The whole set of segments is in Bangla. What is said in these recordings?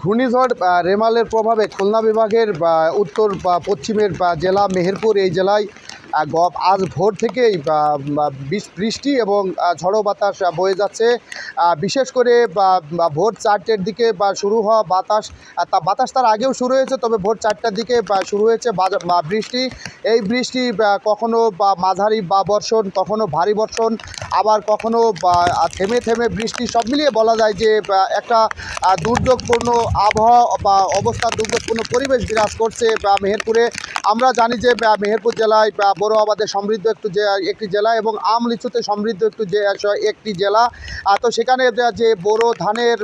ঘূর্ণিঝড় রেমালের প্রভাবে খুলনা বিভাগের উত্তর পশ্চিমের জেলা মেহেরপুর এই জেলায় আজ ভোর থেকেই বৃষ্টি এবং ঝড়ো বাতাস বয়ে যাচ্ছে। বিশেষ করে ভোর 4টের দিকে শুরু হওয়া বাতাস তার আগেও শুরু হয়েছে, তবে ভোর 4টার দিকে শুরু হয়েছে বৃষ্টি। এই বৃষ্টি কখনো মাঝারি বর্ষণ, কখনো ভারী বর্ষণ, আবার কখনো থেমে থেমে বৃষ্টি, সব মিলিয়ে বলা যায় যে একটা দুর্যোগপূর্ণ আবহাওয়া বা অবস্থা, দুর্যোগপূর্ণ পরিবেশ বিরাজ করছে মেহেরপুরে। আমরা জানি যে মেহেরপুর জেলায় বড় আবাদে সমৃদ্ধ একটি জেলা এবং আম লিচুতে সমৃদ্ধ একটি জেলা। তো সেখানে যে বোরো ধানের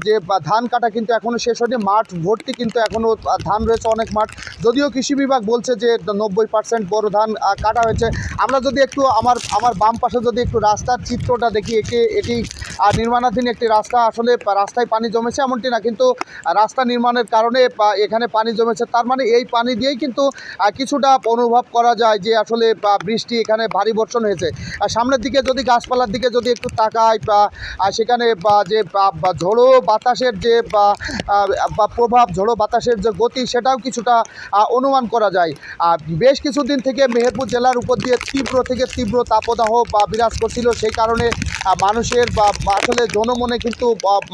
যে ধান কাটা কিন্তু এখনও শেষ হয়নি। মাঠ ভর্তি কিন্তু এখনও ধান রয়েছে, অনেক মাঠ। যদিও কৃষি বিভাগ বলছে যে 90% বোরো ধান কাটা হয়েছে। আমরা যদি একটু আমার বাম পাশে যদি একটু রাস্তার চিত্রটা দেখি, এটি নির্মাণাধীন একটি রাস্তা। আসলে রাস্তায় পানি জমেছে এমনটি না, কিন্তু রাস্তা নির্মাণের কারণে এখানে পানি জমেছে। তার মানে এই পানি দিয়েই কিন্তু কিছুটা অনুভব করা যায় যে আসলে বৃষ্টি এখানে ভারী বর্ষণ হয়েছে। সামনের দিকে যদি গাছপালার দিকে যদি একটু তাকাই, সেখানে যে ঝোড়ো বাতাসের যে প্রভাব, ঝোড়ো বাতাসের যে গতি, সেটাও কিছুটা অনুমান করা যায়। বেশ কিছুদিন থেকে মেহেরপুর জেলার উপর দিয়ে তীব্র থেকে তীব্র তাপদাহ বিরাজ করছিল। সেই কারণে মানুষের আসলে জনমনে কিন্তু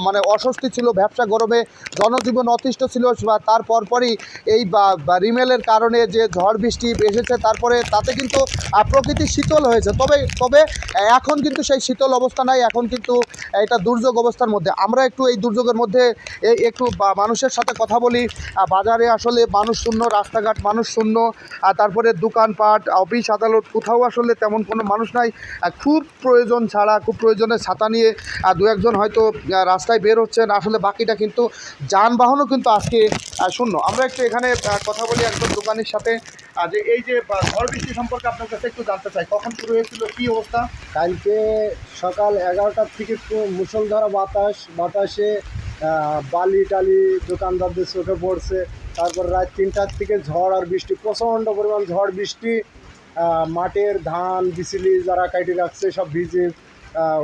মানে অস্বস্তি ছিল, ব্যবসা গরমে জনজীবন অতিষ্ঠ ছিল। তার পরপরই এই রিমেলের কারণে যে ঝড় বৃষ্টি এসেছে, তারপরে তাতে কিন্তু প্রকৃতি শীতল হয়েছে। তবে এখন কিন্তু সেই শীতল অবস্থা নাই, এখন কিন্তু এটা দুর্যোগ অবস্থার মধ্যে। আমরা একটু এই দুর্যোগের মধ্যে একটু মানুষের সাথে কথা বলি। বাজারে আসলে মানুষ শূন্য, রাস্তাঘাট মানুষ শূন্য, তারপরে দোকানপাট, অফিস আদালত, কোথাও আসলে তেমন কোনো মানুষ নাই। খুব প্রয়োজন ছাড়া, খুব প্রয়োজনে ছাতা নিয়ে দু একজন হয়তো রাস্তায় বের হচ্ছেন, আসলে বাকিটা কিন্তু যানবাহনও কিন্তু আজকে শূন্য। আমরা একটু এখানে কথা বলি একজন দোকানের সাথে, যে এই যে ঝড় বৃষ্টি সম্পর্কে আপনার কাছে একটু জানতে চাই, কখন শুরু হয়েছিল, কী অবস্থা? কালকে সকাল 11টার থেকে মুষলধারা বাতাসে বালি টালি দোকানদারদের চোখে পড়ছে। তারপর রাত 3টার থেকে ঝড় আর বৃষ্টি, প্রচণ্ড পরিমাণ ঝড় বৃষ্টি। মাঠের ধান বিচলি যারা কাটি রাখছে সব ভিজে,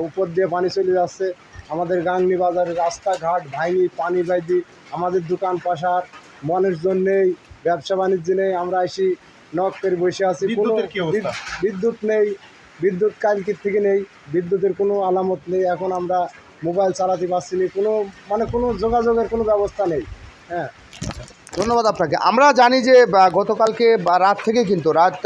উপর দিয়ে পানি চলে যাচ্ছে। আমাদের গাংনি বাজারের রাস্তাঘাট ভাঙি, পানি বাইদি, আমাদের দোকান পাশার মানুষজন নেই, ব্যবসা বাণিজ্য নেই। আমরা এসে নক করে বসে আছি, কোনো বিদ্যুৎ নেই। বিদ্যুৎ কালকের থেকে নেই, বিদ্যুতের কোনো আলামত নেই। এখন আমরা মোবাইল চালাতে পারছি না, কোনো যোগাযোগের কোনো ব্যবস্থা নেই। হ্যাঁ, ধন্যবাদ আপনাকে। আমরা জানি যে গতকালকে রাত থেকে কিন্তু রাত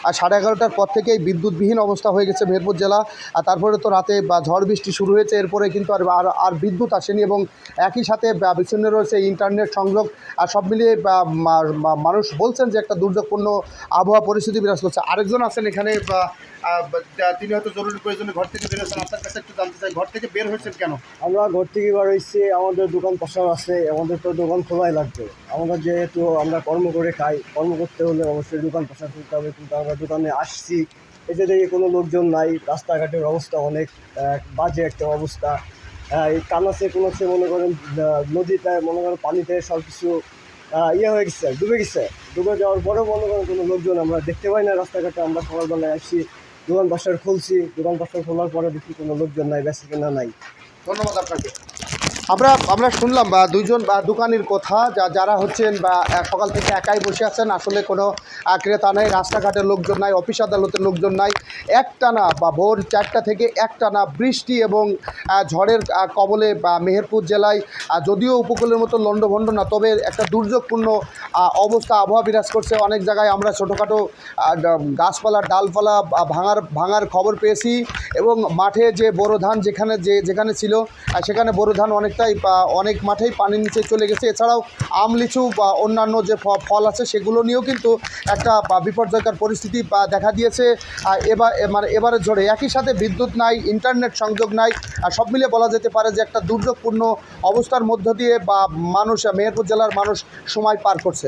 11:30টার পর থেকেই বিদ্যুৎবিহীন অবস্থা হয়ে গেছে মেহেরপুর জেলা। আর তারপরে তো রাতে ঝড় বৃষ্টি শুরু হয়েছে, এরপরে কিন্তু আর বিদ্যুৎ আসেনি এবং একই সাথে বিচ্ছিন্ন রয়েছে ইন্টারনেট সংযোগ। আর সব মিলিয়ে মানুষ বলছেন যে একটা দুর্যোগপূর্ণ আবহাওয়া পরিস্থিতি বিরাজ করছে। আরেকজন আছেন এখানে, তিনি হয়তো জরুরি প্রয়োজনে ঘর থেকে বের হয়েছেন। আপনার কাছে একটু জানতে চাই, ঘর থেকে বের হয়েছেন কেন? আমরা ঘর থেকে বার হয়েছি, আমাদের দোকান পাশাও আছে, আমাদের তো দোকান খোলাই লাগবে। আমরা যেহেতু আমরা কর্ম করে খাই, কর্ম করতে হলে অবশ্যই দোকান পাশা খুলতে হবে। কিন্তু আমরা দোকানে আসছি, এতে দেখি কোনো লোকজন নাই। রাস্তাঘাটের অবস্থা অনেক বাজে একটা অবস্থা। এই কানাচে কোনাচে মনে করেন নদীতে মনে করেন পানিতে সব কিছু হয়ে গেছে, ডুবে যাওয়ার পরেও মনে করেন কোনো লোকজন আমরা দেখতে পাই না রাস্তাঘাটে। আমরা সকালবেলায় আসছি, দোকান পাশার খুলছি, দোকান পাশার খোলার পরে দেখি কোনো লোকজন নাই, বেশি কেনা নাই। ধন্যবাদ আপনাকে। আমরা শুনলাম দুইজন দোকানির কথা, যারা হচ্ছেন সকাল থেকে একাই বসে আছেন। আসলে কোনো ক্রেতা নাই, রাস্তাঘাটের লোকজন নাই, অফিস আদালতের লোকজন নাই। একটানা ভোর 4টা থেকে একটানা বৃষ্টি এবং ঝড়ের কবলে মেহেরপুর জেলায়, যদিও উপকূলের মতো লণ্ডভণ্ড না, তবে একটা দুর্যোগপূর্ণ অবস্থা, আবহাওয়া বিরাজ করছে। অনেক জায়গায় আমরা ছোটোখাটো গাছপালার ডালপালা ভাঙার খবর পেয়েছি এবং মাঠে যে বোরো ধান যেখানে ছিল, সেখানে বোরো ধান অনেক মাঠেই পানির নিচে চলে গেছে। এছাড়াও আম লিচু বা অন্যান্য যে ফল আছে, সেগুলো নিয়েও কিন্তু একটা বিপর্যয়কর পরিস্থিতি দেখা দিয়েছে এবারের ঝড়ে। একই সাথে বিদ্যুৎ নাই, ইন্টারনেট সংযোগ নাই। সব মিলিয়ে বলা যেতে পারে যে একটা দুর্যোগপূর্ণ অবস্থার মধ্য দিয়ে মেহেরপুর জেলার মানুষ সময় পার করছে।